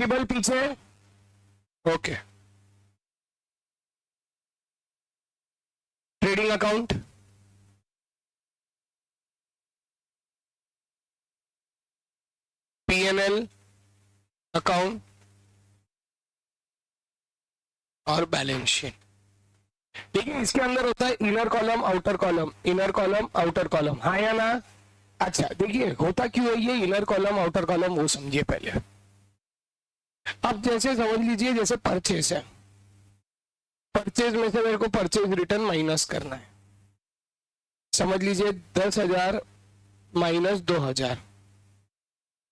Visible पीछे? Okay. Trading account, PNL account और balance sheet. देखिए इसके अंदर होता है inner column outer column, inner column outer column, हाँ या ना? अच्छा देखिए होता क्यों है ये इनर कॉलम आउटर कॉलम, वो समझिए पहले। अब जैसे समझ लीजिए जैसे परचेज है, परचेज में से मेरे को परचेज रिटर्न माइनस करना है। समझ लीजिए 10,000 माइनस 2,000,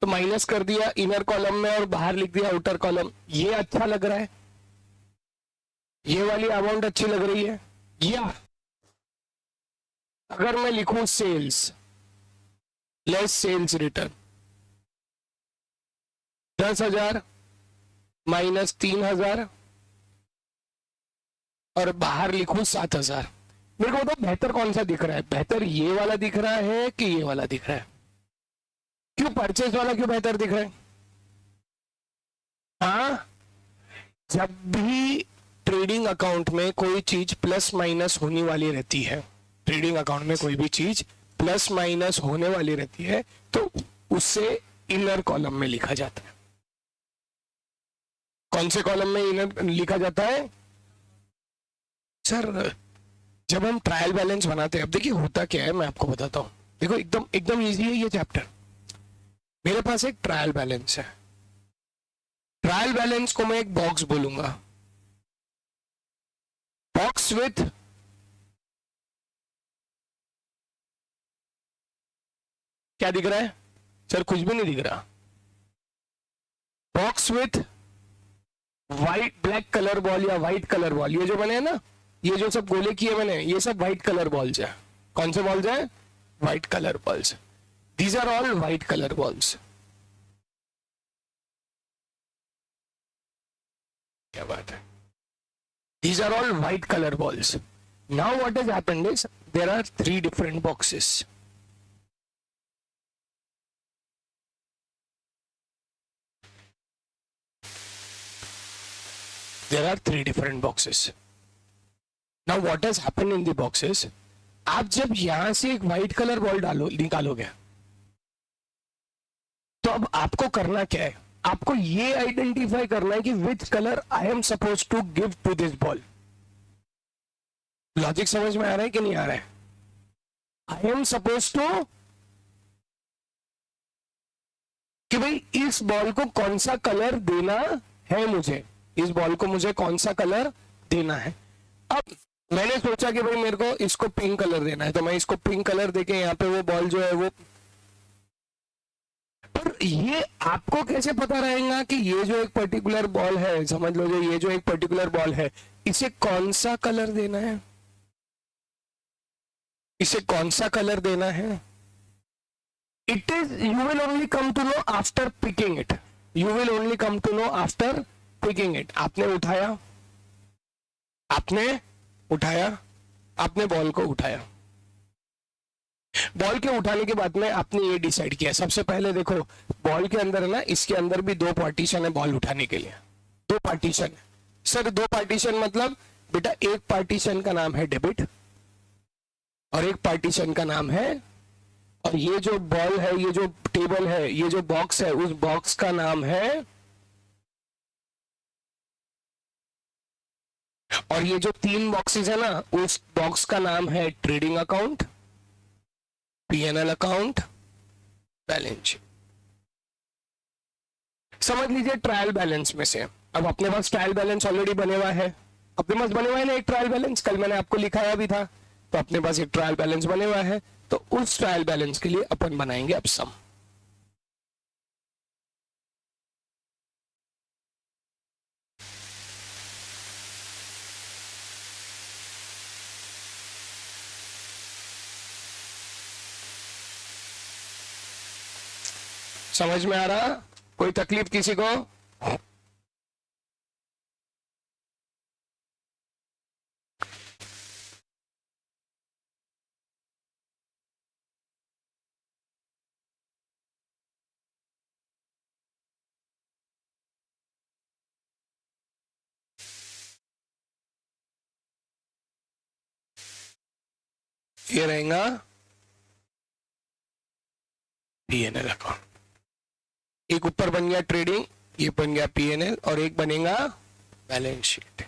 तो माइनस कर दिया इनर कॉलम में और बाहर लिख दिया आउटर कॉलम। ये अच्छा लग रहा है, ये वाली अमाउंट अच्छी लग रही है। या अगर मैं लिखूं sales less sales return, 10,000 minus 3,000 और बाहर लिखूं 7,000, मेरे को तो बेहतर कौन सा दिख रहा है? बेहतर ये वाला दिख रहा है कि ये वाला दिख रहा है? क्यों परचेज वाला क्यों बेहतर दिख रहा है? हाँ, जब भी ट्रेडिंग अकाउंट में कोई चीज प्लस माइनस होने वाली रहती है, ट्रेडिंग अकाउंट में कोई भी चीज प्लस माइनस होने वाली रहती है, तो उससे इनर कॉलम में लिखा जाता है। कौन से कॉलम में इनर लिखा जाता है? सर जब हम ट्रायल बैलेंस बनाते हैं, अब देखिए होता क्या है मैं आपको बताता हूं। देखो एकदम एकदम इजी है ये चैप्टर। मेरे पास एक ट्रायल बैलेंस है, ट्रायल बैलेंस को मैं एक बॉक्स बोलूंगा, बॉक्स विथ क्या दिख रहा है? सर कुछ भी नहीं दिख रहा। Box with white black colour ball या व्हाइट कलर बॉल, ये जो बने हैं ना, ये जो सब गोले किए मैंने, ये सब व्हाइट कलर बॉल्स है। कौन से बॉल्स है? White colour balls. These are all white colour balls. क्या बात है, these are all white color balls. Now what has happened is there are 3 different boxes. There are 3 different boxes. Now what has happened in the boxes, आप जब यहां से एक white colour ball डालो निकालोगे, तो अब आपको करना क्या है? आपको ये आइडेंटिफाई करना है कि which colour I am suppose to give to this ball. Logic समझ में आ रहा है कि नहीं आ रहा है? आई एम सपोज टू कि भाई इस बॉल को कौन सा कलर देना है, मुझे इस बॉल को मुझे कौन सा कलर देना है। अब मैंने सोचा कि भाई मेरे को इसको पिंक कलर देना है, तो मैं इसको पिंक कलर देके यहाँ पे वो बॉल जो है वो, पर ये आपको कैसे पता रहेगा कि ये जो एक पर्टिकुलर बॉल है, समझ लो जो ये जो एक पर्टिकुलर बॉल है, इसे कौन सा कलर देना है, इसे कौन सा कलर देना है? It is you will only come to know after picking it, you will only come to know after picking it. आपने उठाया, आपने उठाया, आपने बॉल को उठाया, बॉल के उठाने के बाद में आपने ये डिसाइड किया, सबसे पहले देखो बॉल के अंदर है ना, इसके अंदर भी 2 पार्टीशन है बॉल उठाने के लिए, 2 पार्टीशन है। सर 2 पार्टीशन मतलब बेटा एक पार्टीशन का नाम है डेबिट और एक पार्टीशन का नाम है, और ये जो बॉल है, ये जो टेबल है, ये जो बॉक्स है, उस बॉक्स का नाम है, और ये जो 3 बॉक्सेस है ना, उस बॉक्स का नाम है trading account, PNL account, balance sheet. समझ लीजिए ट्रायल बैलेंस में से अब अपने पास ट्रायल बैलेंस ऑलरेडी बने हुआ है, अपने पास बने हुआ है ना एक ट्रायल बैलेंस, कल मैंने आपको लिखाया भी था, तो अपने पास एक ट्रायल बैलेंस बने हुआ है, तो उस ट्रायल बैलेंस के लिए अपन बनाएंगे अब सम। समझ में आ रहा? कोई तकलीफ किसी को? ये रहेगा पीएनएल अकाउंट। एक ऊपर बन गया ट्रेडिंग, ये बन गया पीएनएल, और एक बनेगा बैलेंस शीट।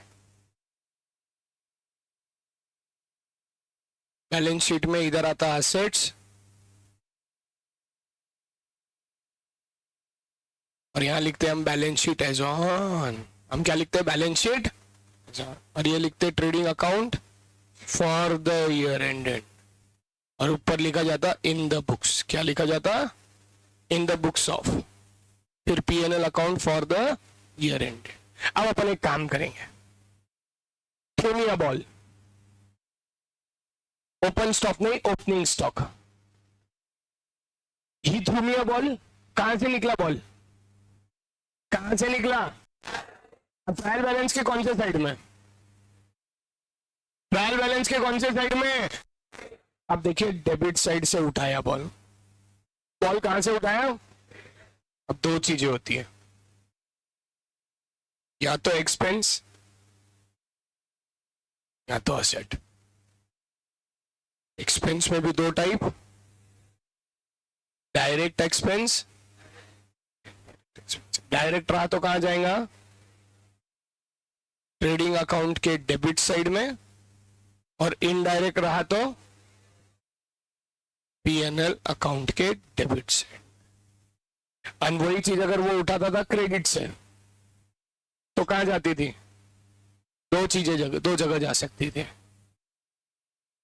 बैलेंस शीट में इधर आता एसेट्स और यहां लिखते हैं हम बैलेंस शीट एज ऑन। हम क्या लिखते हैं? Balance sheet. और ये लिखते हैं trading account for the year ended, और ऊपर लिखा जाता इन द बुक्स। क्या लिखा जाता? इन द बुक्स ऑफ, फिर PNL account for the year ended. अब अपन एक काम करेंगे, throw me a ball. Open stock नहीं, opening stock. He threw me a ball. कहां से निकला बॉल? कहां से निकला? ट्रायल बैलेंस के कौन से साइड में? ट्रायल बैलेंस के कौन से साइड में? अब देखिए, डेबिट साइड से उठाया बॉल। बॉल कहां से उठाया? अब दो चीजें होती है, या तो एक्सपेंस या तो असेट। एक्सपेंस में भी दो टाइप, डायरेक्ट एक्सपेंस। डायरेक्ट रहा तो कहां जाएगा? ट्रेडिंग अकाउंट के डेबिट साइड में, और इनडायरेक्ट रहा तो पीएनएल अकाउंट के डेबिट साइड। और वही चीज अगर वो उठाता था क्रेडिट से तो कहां जाती थी? दो जगह जा सकती थी,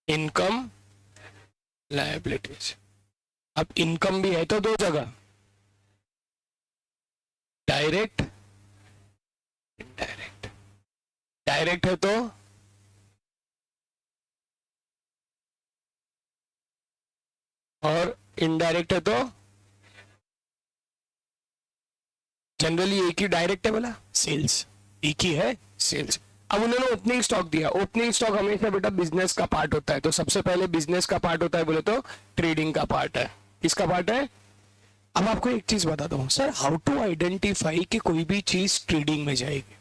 इनकम, लायबिलिटीज। अब इनकम भी है तो दो जगह, डायरेक्ट, इनडायरेक्ट। डायरेक्ट है तो और इनडायरेक्ट है तो जनरली एक ही डायरेक्ट है बोला, सेल्स। एक ही है, सेल्स। अब उन्होंने ओपनिंग स्टॉक दिया। ओपनिंग स्टॉक हमेशा बेटा बिजनेस का पार्ट होता है, तो सबसे पहले बिजनेस का पार्ट होता है बोले तो ट्रेडिंग का पार्ट है। किसका पार्ट है? अब आपको एक चीज बताता हूं सर, हाउ टू आइडेंटिफाई कि कोई भी चीज ट्रेडिंग में जाएगी।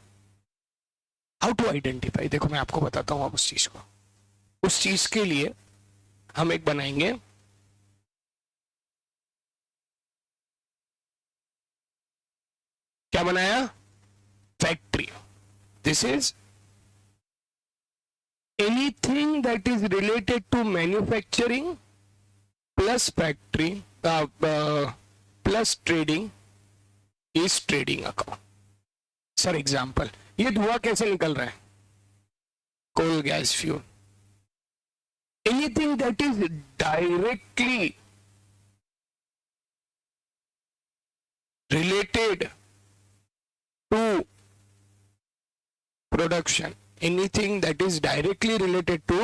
हाउ टू आइडेंटिफाई, देखो मैं आपको बताता हूं अब उस चीज को। उस चीज के लिए हम एक बनाएंगे, क्या बनाया? Factory. This is anything that is related to manufacturing plus factory plus trading is trading account. Sir example, ये धुआं कैसे निकल रहा है? Coal gas fuel. Anything that is directly related to production, anything that is directly related to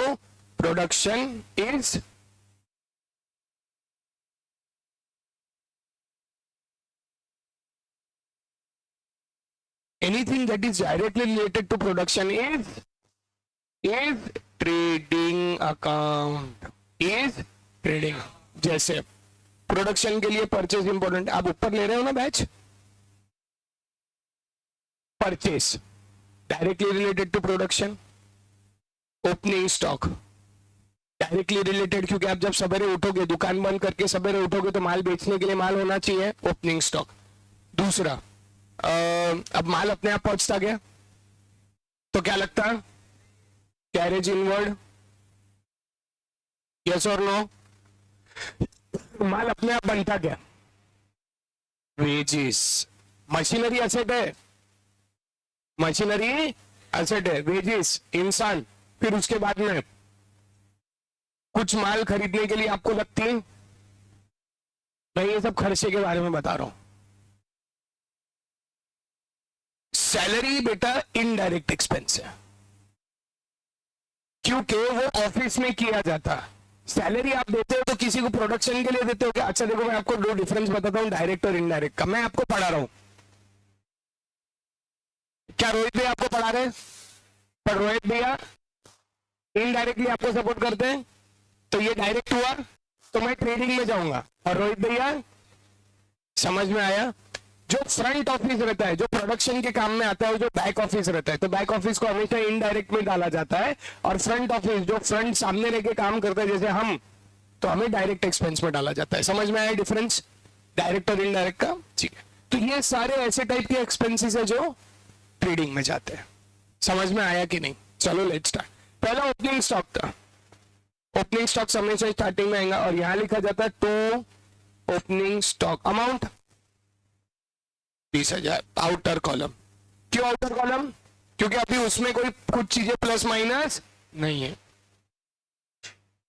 production is anything that is directly related to production is trading account, is trading। जैसे production के लिए purchase important, आप ऊपर ले रहे हो ना batch, purchase directly related to production. Opening stock directly related, क्योंकि आप जब सवेरे उठोगे, दुकान बंद करके सवेरे उठोगे तो माल बेचने के लिए माल होना चाहिए, ओपनिंग स्टॉक। दूसरा, अब माल अपने आप पहुंचता गया तो क्या लगता? कैरेज इनवर्ड, यस और नो? माल अपने आप बनता गया, वेजेस। मशीनरी एसेट है, मशीनरी एसेट है, वेजेस इंसान। फिर उसके बाद में कुछ माल खरीदने के लिए आपको लगती है, मैं ये सब खर्चे के बारे में बता रहा हूं। सैलरी बेटा इनडायरेक्ट एक्सपेंस है, क्योंकि वो ऑफिस में किया जाता है। सैलरी आप देते हो तो किसी को प्रोडक्शन के लिए देते हो क्या? अच्छा देखो, मैं आपको दो डिफरेंस बताता हूं, डायरेक्ट और इनडायरेक्ट का। मैं आपको पढ़ा रहा हूं, क्या रोहित भैया आपको पढ़ा रहे हैं? पर रोहित भैया इनडायरेक्टली आपको सपोर्ट करते हैं, तो ये डायरेक्ट हुआ, तो मैं ट्रेडिंग में जाऊंगा। और रोहित भैया, समझ में आया? जो फ्रंट ऑफिस रहता है, जो प्रोडक्शन के काम में आता है, वो जो बैक ऑफिस रहता है, तो बैक ऑफिस को हमेशा इनडायरेक्ट में डाला जाता है, और फ्रंट ऑफिस जो फ्रंट सामने रह के काम करता है जैसे हम, तो हमें डायरेक्ट एक्सपेंस में डाला जाता है। समझ में आया डिफरेंस डायरेक्ट और इनडायरेक्ट का? ठीक है, तो ये सारे ऐसे टाइप के एक्सपेंसेस है जो ट्रेडिंग में जाते हैं। समझ में आया कि नहीं? चलो लेट्स स्टार्ट। पहला ओपनिंग स्टॉक था। ओपनिंग स्टॉक हमेशा स्टार्टिंग में आएगा, और यहां लिखा जाता है to opening stock amount 20,000 outer column. क्यों आउटर कॉलम? क्योंकि अभी उसमें कोई कुछ चीजें प्लस माइनस नहीं है।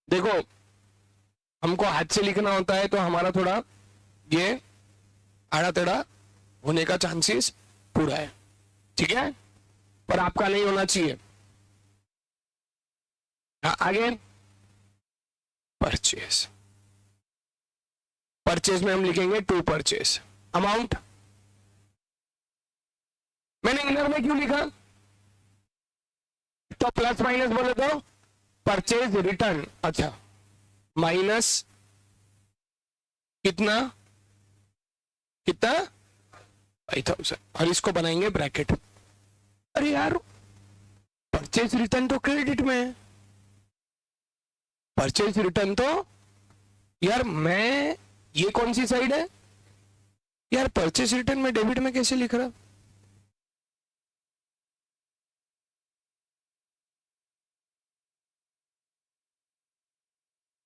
देखो हमको हाथ से लिखना होता है तो हमारा थोड़ा ये आड़ा टेढ़ा होने का चांसेस पूरा है, ठीक है, पर आपका नहीं होना चाहिए। हाँ, आगे परचेज। परचेज में हम लिखेंगे टू परचेज अमाउंट। मैंने इनर में क्यों लिखा? तो प्लस माइनस बोले तो परचेज रिटर्न, अच्छा माइनस कितना कितना 5,000, और इसको बनाएंगे ब्रैकेट। अरे यार परचेज रिटर्न तो क्रेडिट में है, परचेज रिटर्न तो यार मैं, ये कौन सी साइड है यार? परचेज रिटर्न में डेबिट में कैसे लिख रहा?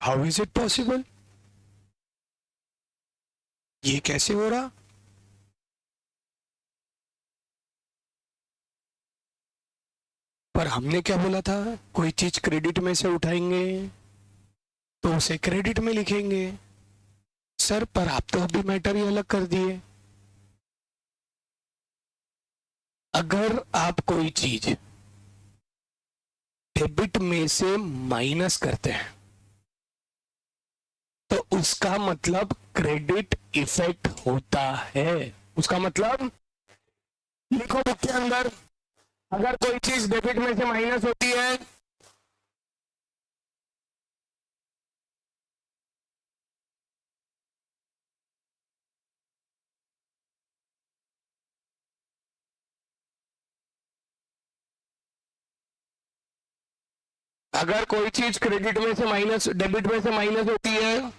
How is it possible? ये कैसे हो रहा? पर हमने क्या बोला था, कोई चीज क्रेडिट में से उठाएंगे तो उसे क्रेडिट में लिखेंगे। सर पर आप तो अभी मैटर ही अलग कर दिए। अगर आप कोई चीज डेबिट में से माइनस करते हैं तो उसका मतलब क्रेडिट इफेक्ट होता है। उसका मतलब लिखो बुक के अंदर, अगर कोई चीज डेबिट में से माइनस होती है अगर कोई चीज क्रेडिट में से माइनस, डेबिट में से माइनस होती है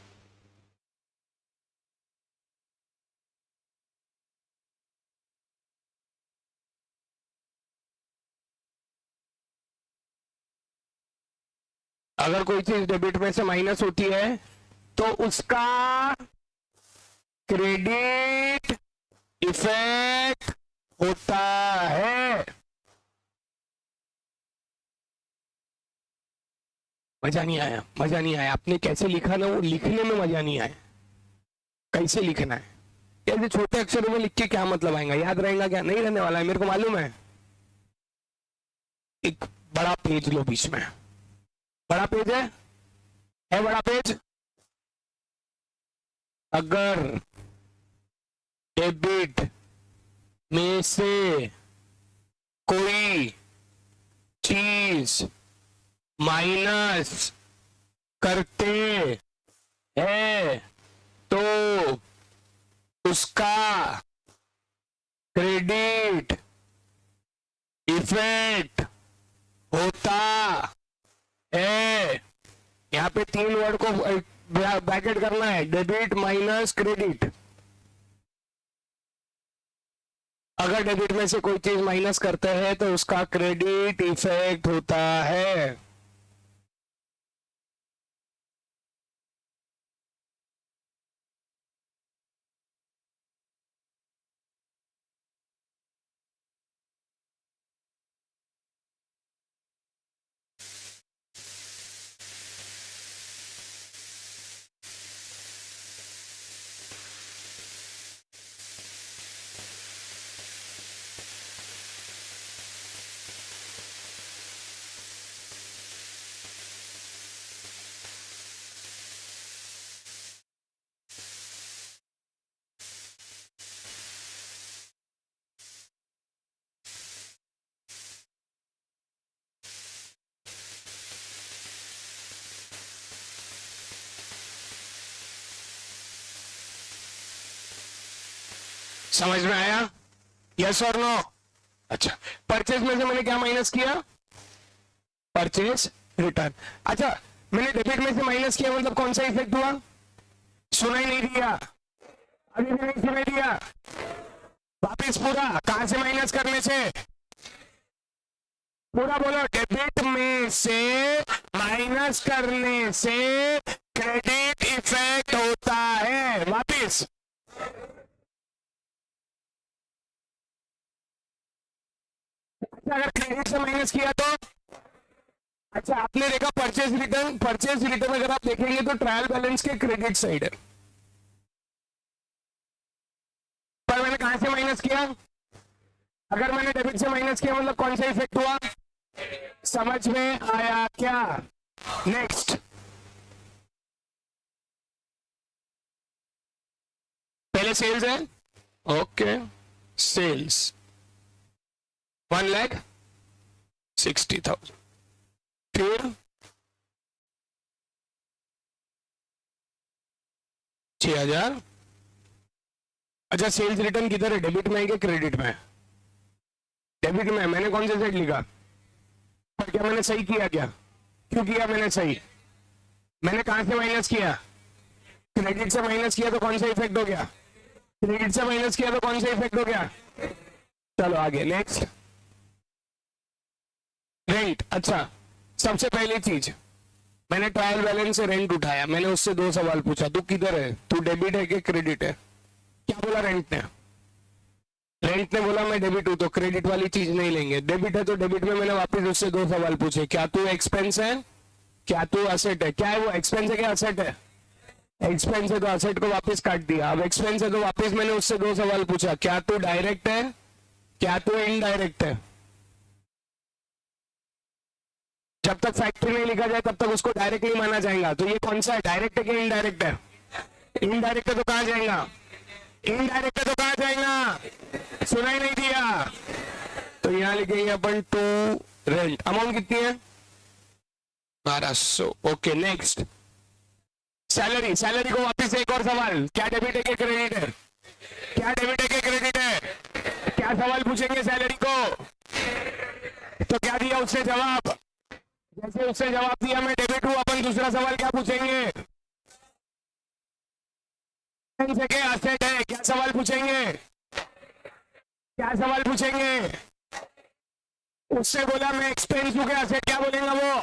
अगर कोई चीज डेबिट में से माइनस होती है तो उसका क्रेडिट इफेक्ट होता है। मजा नहीं आया? मजा नहीं आया? आपने कैसे लिखा ना, वो लिखने में मजा नहीं आया। कैसे लिखना है? ऐसे छोटे अक्षरों में लिख के क्या मतलब आएगा? याद रहेगा क्या? नहीं रहने वाला है, मेरे को मालूम है। एक बड़ा पेज लो बीच में, बड़ा पेज है बड़ा पेज। अगर डेबिट में से कोई चीज माइनस करते हैं तो उसका क्रेडिट इफेक्ट होता है। यहाँ पे तीन वर्ड को ब्रैकेट करना है, डेबिट माइनस क्रेडिट। अगर डेबिट में से कोई चीज माइनस करते हैं तो उसका क्रेडिट इफेक्ट होता है। समझ में आया? यस और नो? अच्छा, परचेज में से मैंने क्या माइनस किया? Purchase return. अच्छा, मैंने डेबिट में से माइनस किया मतलब कौन सा इफेक्ट हुआ? सुनाई नहीं दिया? अभी भी नहीं सुनाई दिया? वापिस पूरा कहां से माइनस करने से? पूरा बोलो। डेबिट में से माइनस करने से क्रेडिट इफेक्ट होता है। वापिस अच्छा, अगर क्रेडिट से माइनस किया तो? अच्छा, आपने देखा परचेज रिटर्न, परचेज रिटर्न अगर आप देखेंगे तो ट्रायल बैलेंस के क्रेडिट साइड है, पर मैंने कहां से माइनस किया? अगर मैंने डेबिट से माइनस किया मतलब कौन सा इफेक्ट हुआ? समझ में आया क्या? नेक्स्ट, पहले सेल्स है। ओके, सेल्स 1,60,000, फिर 6,000। अच्छा, सेल्स रिटर्न किधर है? डेबिट में है कि क्रेडिट में है? डेबिट में है। मैंने कौन सा सेट लिखा? पर क्या मैंने सही किया? क्या क्यों किया मैंने सही? मैंने कहां से माइनस किया? क्रेडिट से माइनस किया तो कौन सा इफेक्ट हो गया? क्रेडिट से माइनस किया तो कौन सा इफेक्ट हो गया? चलो आगे, नेक्स्ट, रेंट। अच्छा, सबसे पहली चीज, मैंने ट्रायल बैलेंस से रेंट उठाया, मैंने उससे 2 सवाल पूछा, तू किधर है, तू डेबिट है कि क्रेडिट है? क्या बोला रेंट ने? रेंट ने बोला मैं डेबिट हूं, तो क्रेडिट वाली चीज नहीं लेंगे। डेबिट है तो डेबिट में मैंने वापस उससे 2 सवाल पूछे, क्या तू एक्सपेंस है, क्या तू असेट है? क्या है वो, एक्सपेंस है क्या असेट है? एक्सपेंस है तो असेट को वापस काट दिया। अब एक्सपेंस है तो वापस मैंने उससे 2 सवाल पूछा, क्या तू डायरेक्ट है, क्या तू इनडायरेक्ट है? जब तक फैक्ट्री नहीं लिखा जाए तब तक उसको डायरेक्ट नहीं माना जाएगा। तो ये कौन सा है, डायरेक्ट है कि इनडायरेक्ट है? इनडायरेक्ट है तो कहां जाएगा? इनडायरेक्ट है तो कहां जाएगा? सुनाई नहीं दिया? तो यहां लिखेंगे अपन टू रेंट। अमाउंट कितनी है? 1200। Okay, next, salary. सैलरी को वापस एक और सवाल, क्या डेबिट है कि क्रेडिट है? क्या डेबिट है कि क्रेडिट है? क्या सवाल पूछेंगे सैलरी को? तो क्या दिया उसने जवाब? जैसे उसने जवाब दिया मैं डेबिट हूं, अपन दूसरा सवाल क्या पूछेंगे? एक्सपेंस है कि असेट है? क्या सवाल पूछेंगे? क्या सवाल पूछेंगे? उससे बोला मैं एक्सपेंस हूं कि असेट, क्या बोलेगा वो?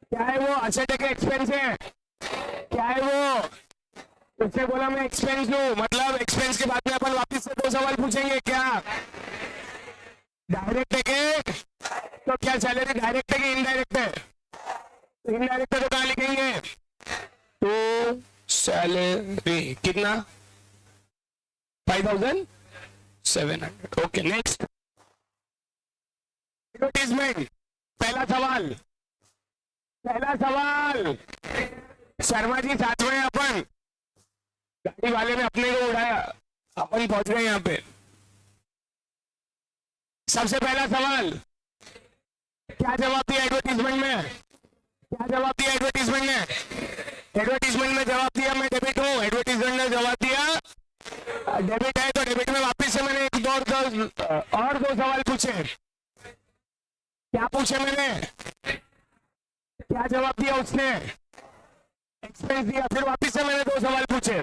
क्या है वो, असेट है कि एक्सपेंस है? क्या है वो? उससे बोला मैं एक्सपेंस हूं, मतलब एक्सपेंस के बाद में अपन वापस से 2 सवाल पूछेंगे, क्या डायरेक्ट है कि? तो क्या सैलरी डायरेक्ट है कि इनडायरेक्ट है? इनडायरेक्ट है तो कहां लिखेंगे? तो सैलरी कितना? 5,700। Okay, next, advertisement. पहला सवाल, पहला सवाल, शर्मा जी साथ में अपन, गाड़ी वाले ने अपने को उड़ाया, अपन पहुंच गए यहाँ पे। सबसे पहला सवाल, क्या जवाब दिया एडवर्टीजमेंट में? क्या जवाब दिया एडवर्टीजमेंट ने? एडवर्टीजमेंट में जवाब दिया मैं डेबिट हूं। एडवर्टीजमेंट ने जवाब दिया डेबिट है, तो डेबिट में वापस से मैंने एक और दो सवाल पूछे। क्या पूछे मैंने? क्या जवाब दिया उसने? एक्सपेंस दिया। फिर वापस से मैंने 2 सवाल पूछे।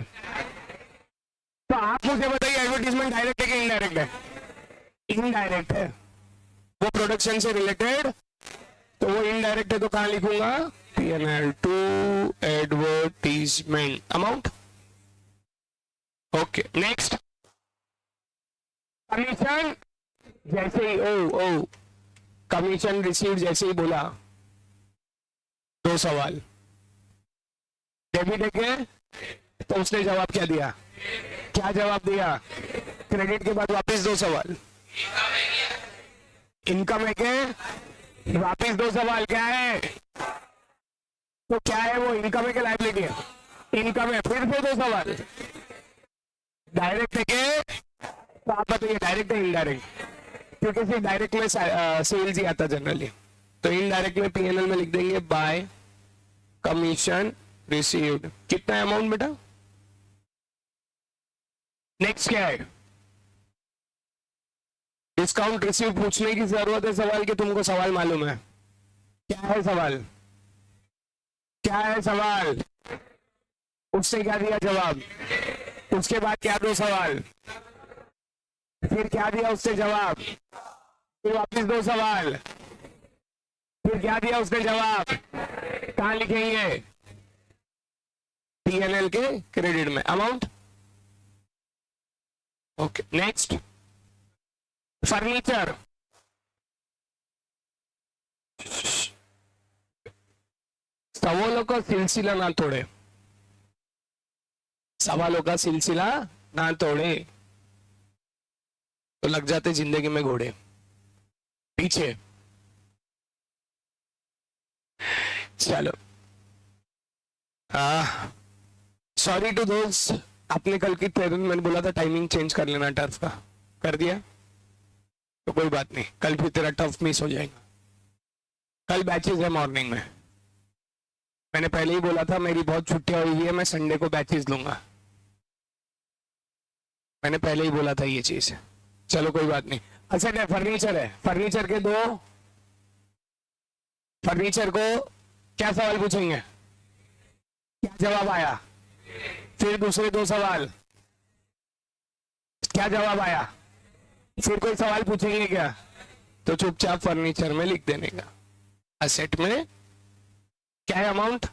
तो आप मुझे बताइए, एडवर्टीजमेंट डायरेक्ट है कि इनडायरेक्ट है? इनडायरेक्ट है। वो प्रोडक्शन से रिलेटेड, तो वो इनडायरेक्ट है, तो कहां लिखूंगा? P&L to advertisement amount. Okay, next, commission. जैसे ही ओ कमीशन रिसीव जैसे ही बोला, 2 सवाल, डेबिट है क्या? तो उसने जवाब क्या दिया? क्या जवाब दिया? क्रेडिट के बाद वापस 2 सवाल, इनकम है क्या? वापस 2 सवाल, क्या है? तो क्या है वो, इनकम है कि लायबिलिटी है? इनकम है। फिर से 2 सवाल, डायरेक्ट है क्या? तो आप बताइए डायरेक्ट है इनडायरेक्ट? क्योंकि सिर्फ डायरेक्ट में सेल्स ही आता जनरली, तो इनडायरेक्ट में P&L में लिख देंगे बाय कमीशन रिसीव्ड। कितना अमाउंट बेटा? नेक्स्ट क्या है? डिस्काउंट रिसीव पूछने की जरूरत है सवाल कि तुमको सवाल मालूम है? क्या है सवाल? क्या है सवाल? उसने क्या दिया जवाब? उसके बाद क्या दो सवाल? फिर क्या दिया उसने जवाब? फिर वापिस दो सवाल। फिर क्या दिया उसने जवाब? कहां लिखेंगे? पीएनएल के क्रेडिट में अमाउंट। Okay next, furniture. सवालों का सिलसिला ना तोड़े, सवालों का सिलसिला ना तोड़े तो लग जाते जिंदगी में घोड़े। पीछे चलो, सॉरी टू दोस्त, आपने कल की ट्रेन मैंने बोला था टाइमिंग चेंज कर लेना टर्फ का, कर दिया तो कोई बात नहीं, कल फिर तेरा टर्फ मिस हो जाएगा। कल बैचेस है मॉर्निंग में, मैंने पहले ही बोला था मेरी बहुत छुट्टियां हुई है, मैं संडे को बैचेस लूंगा, मैंने पहले ही बोला था ये चीज। चलो कोई बात नहीं। अच्छा क्या फर्नीचर है, फर्नीचर के दो, फर्नीचर को क्या सवाल पूछेंगे? क्या जवाब आया? फिर दूसरे दो सवाल, क्या जवाब आया? फिर कोई सवाल पूछेंगे क्या? तो चुपचाप फर्नीचर में लिख देने का। असेट में क्या है अमाउंट?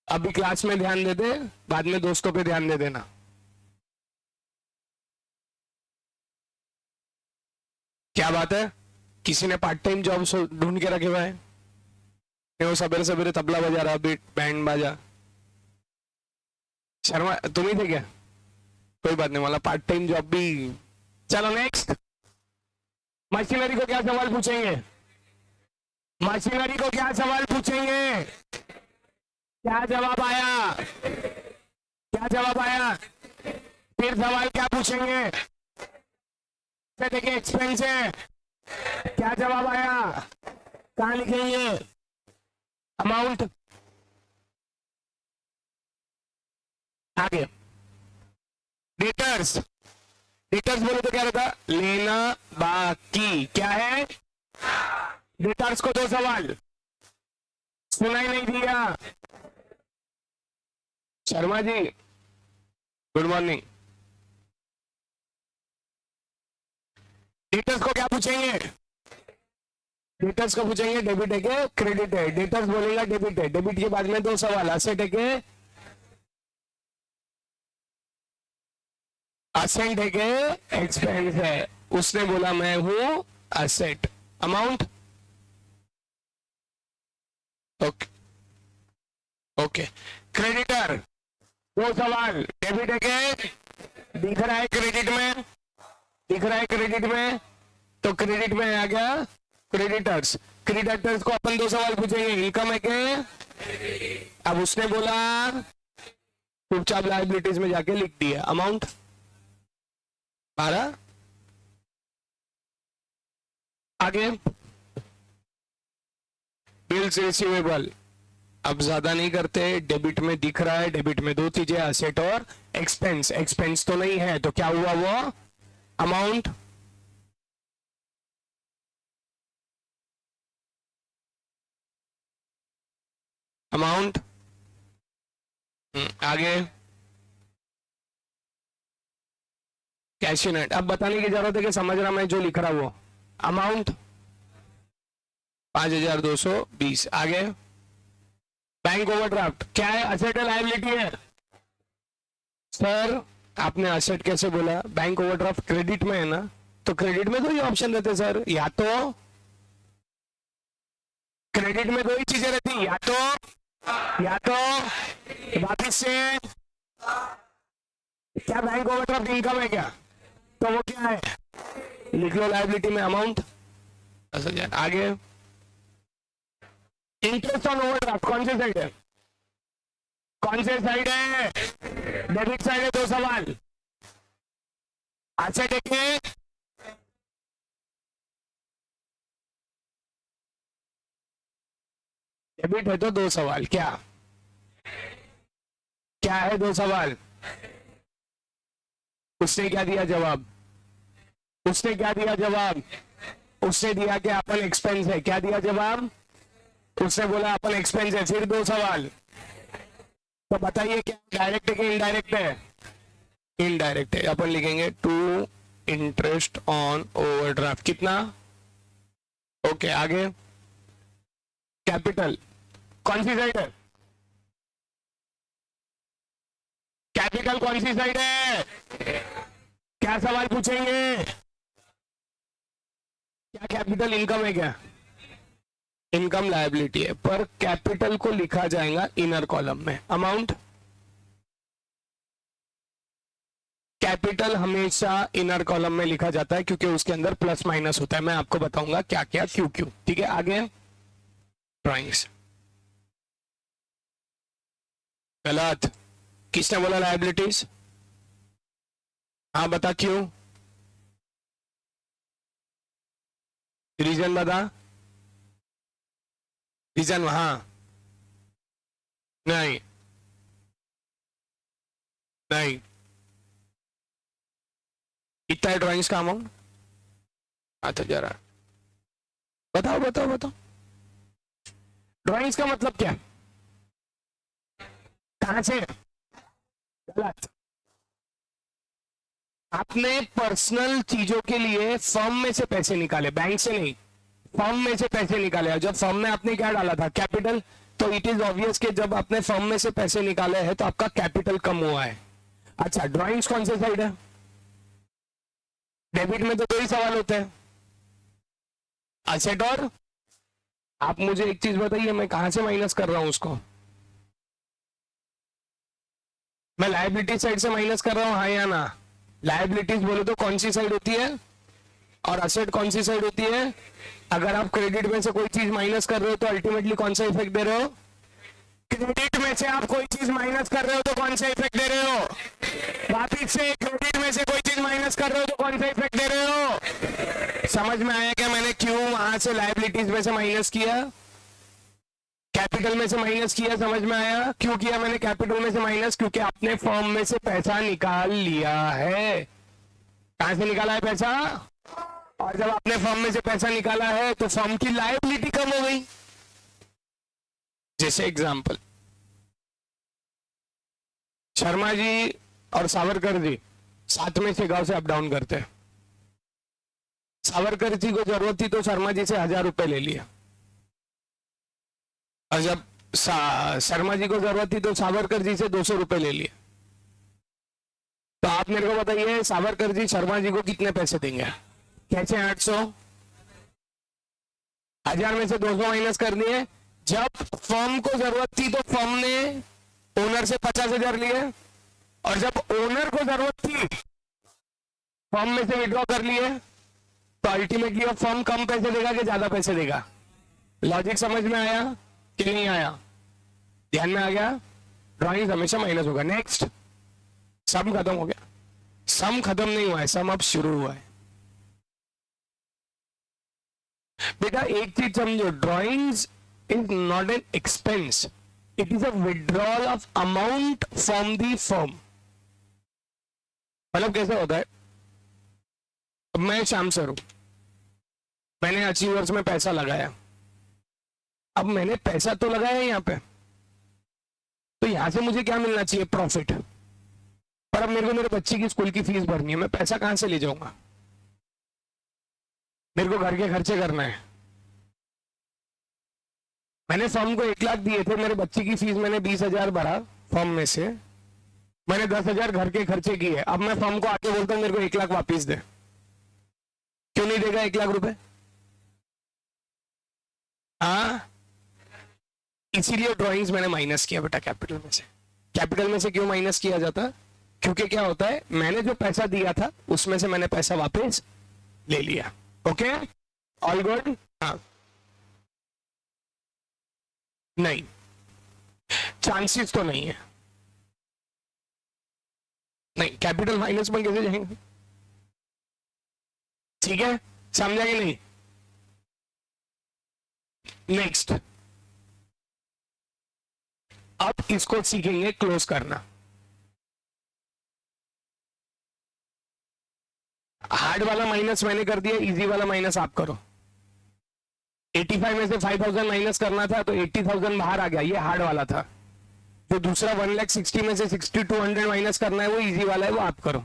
अभी क्लास में ध्यान दे दे, बाद में दोस्तों पे ध्यान दे देना। क्या बात है, किसी ने पार्ट टाइम जॉब ढूंढ के रखे हुए हैं? वो सवेरे सवेरे तबला बजा रहा, बीट बैंड बाजा। शर्मा तुम ही थे क्या? कोई बात नहीं, वाला पार्ट टाइम जॉब भी। चलो नेक्स्ट, मशीनरी को क्या सवाल पूछेंगे? मशीनरी को क्या सवाल पूछेंगे? क्या जवाब आया? क्या जवाब आया? फिर सवाल क्या पूछेंगे? देखिए एक्सपेंस है, क्या जवाब आया? कहां लिखेंगे? अमाउंट। आगे डेटर्स, डेटर्स बोले तो क्या रहता? लेना बाकी। क्या है? डेटर्स को दो सवाल, सुनाई नहीं दिया? Sharma ji good morning. Debtors को क्या पूछेंगे? डेटर्स को पूछेंगे डेबिट है के क्रेडिट है? डेटर्स बोलेगा डेबिट है, डेबिट के बाद में दो सवाल, असेट है के असेट है के एक्सपेंस है? उसने बोला मैं हूं asset. Amount. Okay okay. Creditor दो सवाल, डेबिट है के? दिख रहा है क्रेडिट में, दिख रहा है क्रेडिट में, तो क्रेडिट में आ गया क्रेडिटर्स। क्रेडिटर्स को अपन दो सवाल पूछेंगे, इनकम है के? अब उसने बोला चुपचाप लायबिलिटीज में जाके लिख दिया अमाउंट 12। आगे बिल्स रिसीवेबल, अब ज्यादा नहीं करते, डेबिट में दिख रहा है, डेबिट में दो चीजें असेट और एक्सपेंस, एक्सपेंस तो नहीं है तो क्या हुआ वो अमाउंट। अमाउंट। आगे कैशिनेट, अब बताने की जरूरत है कि समझ रहा मैं जो लिख रहा वो अमाउंट 5220। आगे बैंक ओवरड्राफ्ट, क्या है? असेट है लायबिलिटी है? सर आपने असेट कैसे बोला? बैंक ओवरड्राफ्ट क्रेडिट में है ना, तो क्रेडिट में दो ही ऑप्शन रहते सर, या तो क्रेडिट में दो ही चीजें रहती, या तो वापिस से क्या बैंक ओवरड्राफ्ट इनकम है क्या? तो वो क्या है? लिख लो लायबिलिटी में अमाउंट 10,000। आगे इंटरेस्ट ऑन ओवरड्राफ्ट कौन से साइड है? कौन से साइड है? डेबिट साइड है, दो सवाल। अच्छा देखिए डेबिट है तो दो सवाल, क्या क्या है? दो सवाल। उसने क्या दिया जवाब? उसने क्या दिया जवाब? उसने दिया कि अपन एक्सपेंस है। क्या दिया जवाब? उसने बोला अपन एक्सपेंस है। फिर दो सवाल, तो बताइए क्या डायरेक्ट है कि इनडायरेक्ट है? इनडायरेक्ट है। अपन लिखेंगे टू इंटरेस्ट ऑन ओवरड्राफ्ट। कितना? ओके आगे। कैपिटल कौन सी साइड है? कैपिटल कौन सी साइड है? क्या सवाल पूछेंगे? क्या कैपिटल इनकम है क्या? इनकम लायबिलिटी है, पर कैपिटल को लिखा जाएगा इनर कॉलम में। अमाउंट कैपिटल हमेशा इनर कॉलम में लिखा जाता है क्योंकि उसके अंदर प्लस माइनस होता है। मैं आपको बताऊंगा क्या क्या क्यों क्यों। ठीक है आगे। ड्राइंग्स गलत। किसने बोला लायबिलिटीज? हाँ बता क्यों? रीजन बता। रीजन वहां नहीं, नहीं इतना है ड्राइंग्स का अमाउंट। अच्छा जरा बताओ बताओ बताओ, ड्राइंग्स का मतलब क्या? कहां से? गलत। आपने पर्सनल चीजों के लिए फर्म में से पैसे निकाले, बैंक से नहीं, फर्म में से पैसे निकाले। जब फर्म में आपने क्या डाला था? कैपिटल। तो इट इज ऑब्वियस कि जब आपने फर्म में से पैसे निकाले हैं तो आपका कैपिटल कम हुआ है। अच्छा ड्राइंग्स कौन से साइड है? डेबिट में तो दो ही सवाल होते हैं, असेट और। आप मुझे एक चीज बताइए, मैं कहां से माइनस कर रहा हूं उसको? मैं लायबिलिटी साइड से माइनस कर रहा हूं, हाँ या ना? लायबिलिटीज बोले तो कौन सी साइड होती है और असेट कौन सी साइड होती है? अगर आप क्रेडिट में से कोई चीज माइनस कर रहे हो तो अल्टीमेटली कौन सा इफेक्ट दे रहे हो? क्रेडिट में से आप कोई चीज माइनस कर रहे हो तो कौन सा इफेक्ट दे रहे हो? वापिस से क्रेडिट में से कोई चीज माइनस कर रहे हो तो कौन सा इफेक्ट दे रहे हो? समझ में आया क्या मैंने क्यों वहां से लायबिलिटीज में से माइनस किया, कैपिटल में से माइनस किया? समझ में आया क्यों किया मैंने कैपिटल में से माइनस? क्योंकि आपने फर्म में से पैसा निकाल लिया है। कहां से निकाला है पैसा? और जब आपने फर्म में से पैसा निकाला है तो फर्म की लायबिलिटी कम हो गई। जैसे एग्जांपल, शर्मा जी और सावरकर जी साथ में से गांव से अप डाउन करते हैं। सावरकर जी को जरूरत थी तो शर्मा जी से 1000 रुपए ले लिया, और जब शर्मा जी को जरूरत थी तो सावरकर जी से 200 रुपए ले लिए। तो आप मेरे को बताइए सावरकर जी शर्मा जी को कितने पैसे देंगे? कैसे? 800। 1000 में से 200 माइनस कर दिए। जब फर्म को जरूरत थी तो फर्म ने ओनर से 50,000 लिए, और जब ओनर को जरूरत थी फर्म में से विड्रॉ कर लिए। तो अल्टीमेटली वो फर्म कम पैसे देगा कि ज्यादा पैसे देगा? लॉजिक समझ में आया कि नहीं आया? ध्यान में आ गया? ड्राइंग हमेशा माइनस होगा। नेक्स्ट, सम खत्म हो गया। सम खत्म नहीं हुआ है, सम अब शुरू हुआ है। बेटा एक चीज समझो, drawings is not an expense, it is a withdrawal of amount from the firm. मतलब कैसे होता है? अब मैं श्याम सर हूं, मैंने अचीवर्स में पैसा लगाया। अब मैंने पैसा तो लगाया यहां पे, तो यहां से मुझे क्या मिलना चाहिए? प्रॉफिट। पर अब मेरे को मेरे बच्चे की स्कूल की फीस भरनी है, मैं पैसा कहां से ले जाऊंगा? मेरे को घर के खर्चे करना है। मैंने फर्म को 1 लाख दिए थे, मेरे बच्चे की फीस मैंने 20,000 भरा फर्म में से, मैंने 10,000 घर के खर्चे किए। अब मैं फर्म को आके बोलता हूं मेरे को 1 लाख वापिस दे, क्यों नहीं देगा 1 लाख रुपए? हाँ, इसीलिए ड्राइंग्स मैंने माइनस किया बेटा कैपिटल में से। कैपिटल में से क्यों माइनस किया जाता है? क्योंकि क्या होता है, मैंने जो पैसा दिया था उसमें से मैंने पैसा वापस ले लिया। Okay, all good? हाँ, नहीं, चांसेस तो नहीं है। नहीं, कैपिटल माइनस में कैसे जाएंगे? ठीक है, समझा कि नहीं? नेक्स्ट, अब इसको सीखेंगे क्लोज करना। हार्ड वाला माइनस मैंने कर दिया, इजी वाला माइनस आप करो। 85 में से 5000 माइनस करना था तो 80,000 बाहर आ गया, ये हार्ड वाला था। जो दूसरा 1,60,000 में से 6200 माइनस करना है वो इजी वाला है, वो आप करो।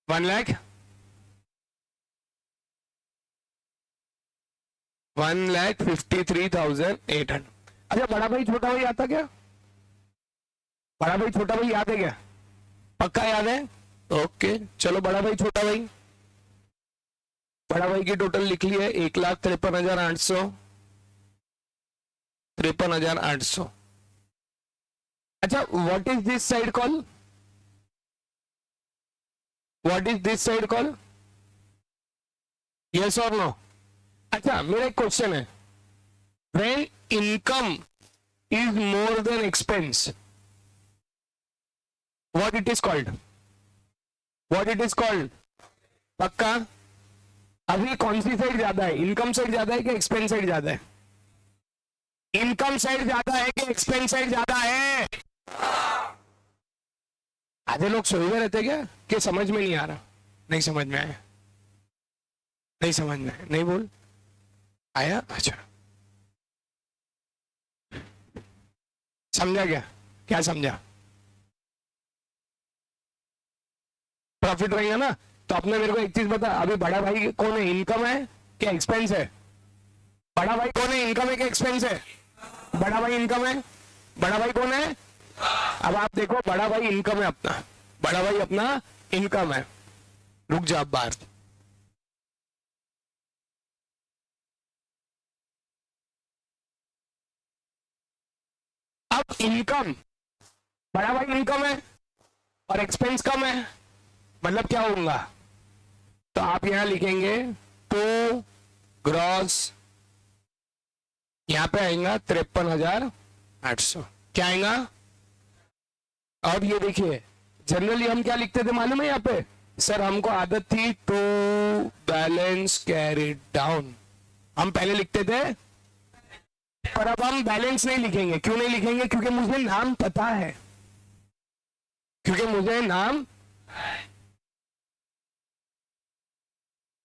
1,53,800। अच्छा बड़ा भाई छोटा भाई आता क्या? बड़ा भाई छोटा भाई याद है क्या? पक्का याद है? ओके चलो बड़ा भाई छोटा भाई, बड़ा भाई की टोटल लिख ली है 1,53,800, 53,800। अच्छा what is this side call? What is this side call? Yes और नो? अच्छा मेरा एक क्वेश्चन है, when income is more than expense, what it is called? What it is called? पक्का? अभी कौन सी साइड ज्यादा है, इनकम साइड ज्यादा है कि एक्सपेंस साइड ज्यादा है? इनकम साइड ज्यादा है कि एक्सपेंस साइड ज्यादा है? आधे लोग सोए हुए रहते क्या कि समझ में नहीं आ रहा? नहीं समझ में आया? नहीं समझ में आया? नहीं बोल आया? अच्छा समझा क्या? क्या समझा? प्रॉफिट रहेगा ना? तो आपने मेरे को एक चीज बता, अभी बड़ा भाई कौन है, इनकम है क्या एक्सपेंस है? बड़ा भाई कौन है, इनकम है क्या एक्सपेंस है? बड़ा भाई इनकम है। बड़ा भाई कौन है? अब आप देखो बड़ा भाई इनकम है अपना, बड़ा भाई अपना इनकम है। रुक जा बाहर। अब इनकम, बड़ा भाई इनकम है और एक्सपेंस कम है, मतलब क्या होगा? तो आप यहां लिखेंगे टू ग्रॉस, यहां पे आएगा 53,800। क्या आएगा? अब ये देखिए जनरली हम क्या लिखते थे मालूम है? यहाँ पे सर हमको आदत थी टू बैलेंस कैरी डाउन, हम पहले लिखते थे, पर अब हम बैलेंस नहीं लिखेंगे। क्यों नहीं लिखेंगे? क्योंकि मुझे नाम पता है, क्योंकि मुझे नाम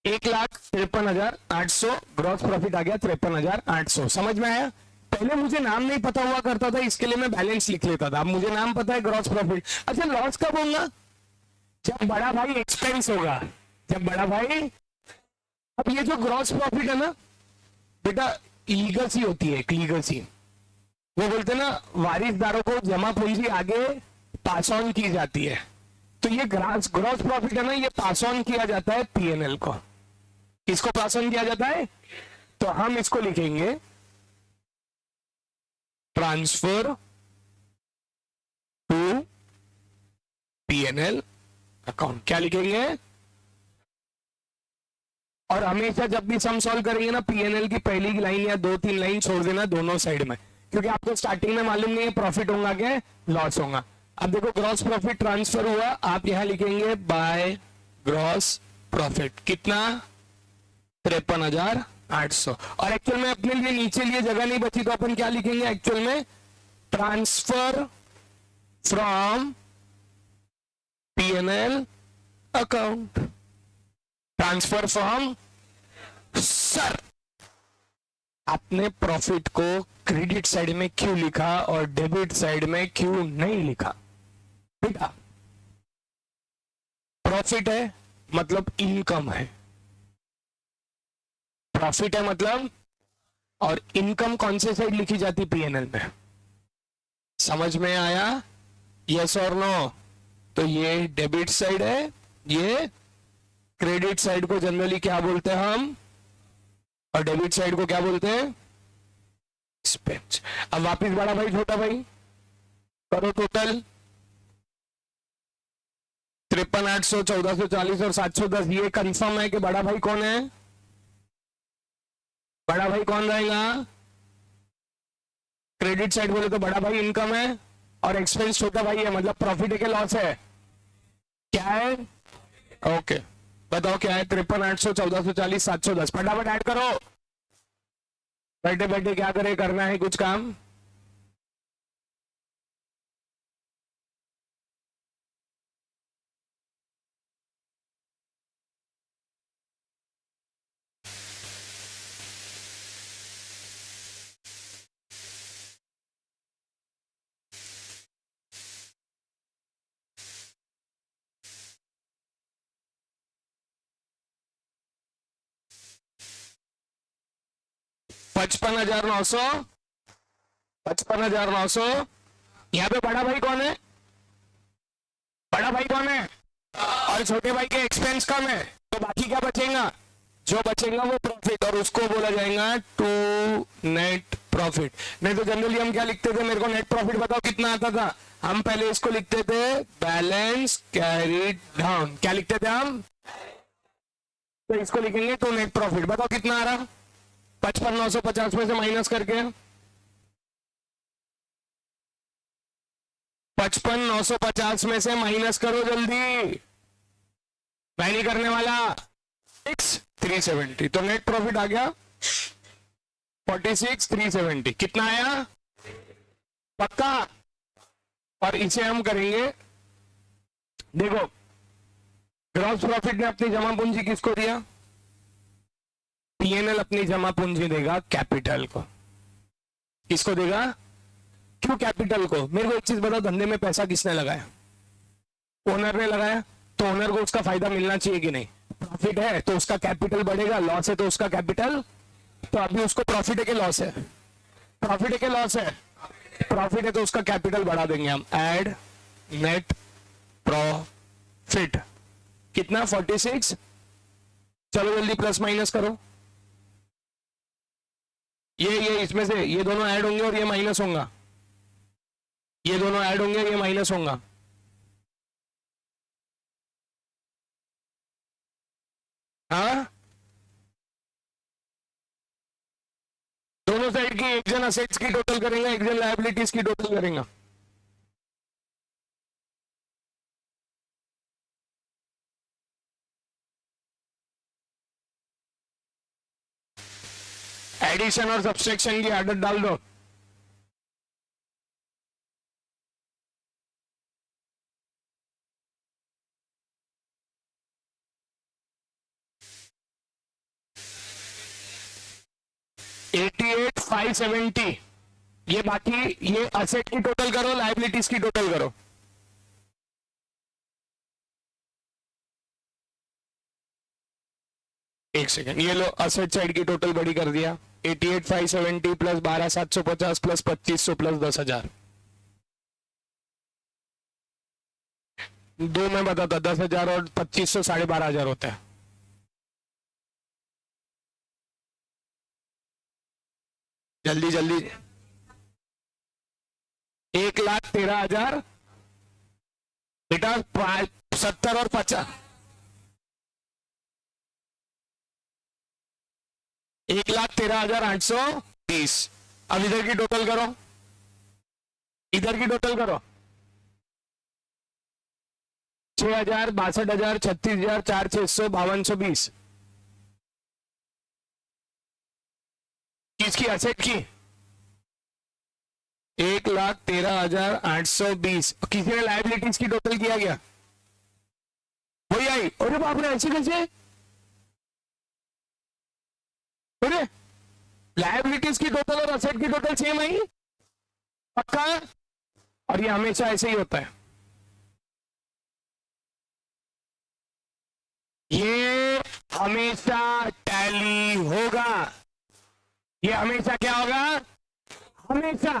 1,53,800 ग्रॉस प्रॉफिट आ गया 53,800। समझ में आया? पहले मुझे नाम नहीं पता हुआ करता था, इसके लिए मैं बैलेंस लिख लेता था। अब मुझे नाम पता है ग्रॉस प्रॉफिट। अच्छा लॉस कब होगा? जब बड़ा भाई एक्सपेंस होगा, जब बड़ा भाई। अब ये जो ग्रॉस प्रॉफिट है ना बेटा, लीगल होती है, लीगल, वो बोलते हैं ना वारिसदारों को जमा पूंजी आगे पास ऑन की जाती है। तो ये ग्रॉस प्रॉफिट है ना, ये पास ऑन किया जाता है पीएनएल को। किसको पास ऑन किया जाता है? तो हम इसको लिखेंगे ट्रांसफर टू पीएनएल अकाउंट। क्या लिखेंगे? और हमेशा जब भी सम सॉल्व करेंगे ना, पीएनएल की पहली लाइन या 2-3 लाइन छोड़ देना दोनों साइड में, क्योंकि आपको स्टार्टिंग में मालूम नहीं है प्रॉफिट होगा क्या लॉस होगा। अब देखो ग्रॉस प्रॉफिट ट्रांसफर हुआ, आप यहां लिखेंगे बाय ग्रॉस प्रॉफिट। कितना? 53,800। और एक्चुअल में अपने लिए नीचे लिए जगह नहीं बची, तो अपन क्या लिखेंगे एक्चुअल में? Transfer from PNL account. Transfer from, sir आपने प्रॉफिट को क्रेडिट साइड में क्यों लिखा और डेबिट साइड में क्यों नहीं लिखा? बेटा प्रॉफिट है मतलब इनकम है, प्रॉफिट है मतलब, और इनकम कौन से साइड लिखी जाती? पीएनएल में। समझ में आया? यस और नो? तो ये डेबिट साइड है, ये क्रेडिट साइड को जनरली क्या बोलते हैं हम, और डेबिट साइड को क्या बोलते हैं? एक्सपेंस। अब वापिस बड़ा भाई छोटा भाई करो टोटल। 53,800, 1440 और 710। ये कंफर्म है कि बड़ा भाई कौन है? बड़ा भाई कौन रहेगा? क्रेडिट साइड बोले तो बड़ा भाई इनकम है और एक्सपेंस छोटा भाई है, मतलब प्रॉफिट है कि लॉस है? क्या है? ओके बताओ क्या है? 53,800, 1440, 710। फटाफट ऐड करो। बैठे बैठे क्या करे, करना है कुछ काम? 55,900, 55,900। यहाँ पे बड़ा भाई कौन है? बड़ा भाई कौन है? और छोटे भाई के एक्सपेंस कम है, तो बाकी क्या बचेगा? जो बचेगा वो प्रॉफिट, और उसको बोला जाएगा टू नेट प्रॉफिट। नहीं तो जनरली हम क्या लिखते थे? मेरे को नेट प्रॉफिट बताओ कितना आता था? हम पहले इसको लिखते थे बैलेंस कैरीड डाउन। क्या लिखते थे हम? तो इसको लिखेंगे टू नेट प्रॉफिट। बताओ कितना आ रहा? 55,950 में से माइनस करके 55,950 में से माइनस करो जल्दी, मैं नहीं करने वाला। 6,370, तो नेट प्रॉफिट आ गया 46,370। कितना आया? पक्का? और इसे हम करेंगे, देखो ग्रॉस प्रॉफिट ने अपनी जमा पूंजी किसको दिया? पीएनएल अपनी जमा पूंजी देगा कैपिटल को। किसको देगा? क्यों कैपिटल को? मेरे को एक चीज बताओ, धंधे में पैसा किसने लगाया? ओनर ने लगाया, तो ओनर को उसका फायदा मिलना चाहिए कि नहीं? प्रॉफिट है तो उसका कैपिटल बढ़ेगा, लॉस है तो उसका कैपिटल। तो अभी उसको प्रॉफिट है कि लॉस है? प्रॉफिट है कि लॉस है? प्रॉफिट है तो उसका कैपिटल बढ़ा देंगे हम। ऐड नेट प्रॉफिट कितना? 46। चलो जल्दी प्लस माइनस करो। ये इसमें से ये दोनों ऐड होंगे और ये माइनस होगा, ये दोनों ऐड होंगे, ये माइनस होगा। हाँ, दोनों साइड की, एक जन असेट्स की टोटल करेंगे, एक जन लायबिलिटीज की टोटल करेंगे। एडिशन और सब्सट्रैक्शन की आदत डाल दो। $88,570, ये बाकी, ये असेट की टोटल करो, लायबिलिटीज की टोटल करो। एक सेकेंड, ये लो असेट साइड की टोटल बड़ी कर दिया। 88,570 प्लस 12,750 प्लस 2,500 प्लस 10,000। दो में बताता, 10,000 और 2,500 12,500 होता है। जल्दी जल्दी, 1,13,000 बेटा, 70 और 50, 1,13,820। अब इधर की टोटल करो, इधर की टोटल करो। 6,000, 62,000, 36,000, 4,600, 5,220। किसकी? असेट की। 1,13,820। किसी ने लायबिलिटीज की टोटल किया गया? वही आई। अरे बाप रे, ऐसे कैसे? अरे लायबिलिटीज की टोटल और असेट की टोटल सेम आई? पक्का? और ये हमेशा ऐसे ही होता है। ये हमेशा टैली होगा। ये हमेशा क्या होगा? हमेशा।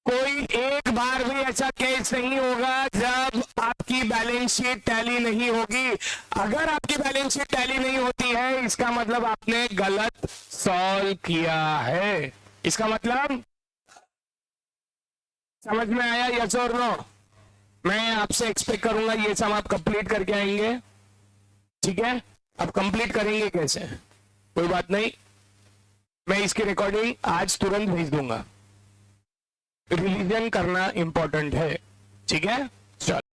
कोई एक बार भी ऐसा केस नहीं होगा जब आपकी बैलेंस शीट टैली नहीं होगी। अगर आपकी बैलेंस शीट टैली नहीं होती है, इसका मतलब आपने गलत सॉल्व किया है। इसका मतलब समझ में आया? यस और नो? मैं आपसे एक्सपेक्ट करूंगा ये सब आप कंप्लीट करके आएंगे, ठीक है? अब कंप्लीट करेंगे कैसे? कोई बात नहीं, मैं इसकी रिकॉर्डिंग आज तुरंत भेज दूंगा। रिवीजन करना इंपॉर्टेंट है, ठीक है? चलो।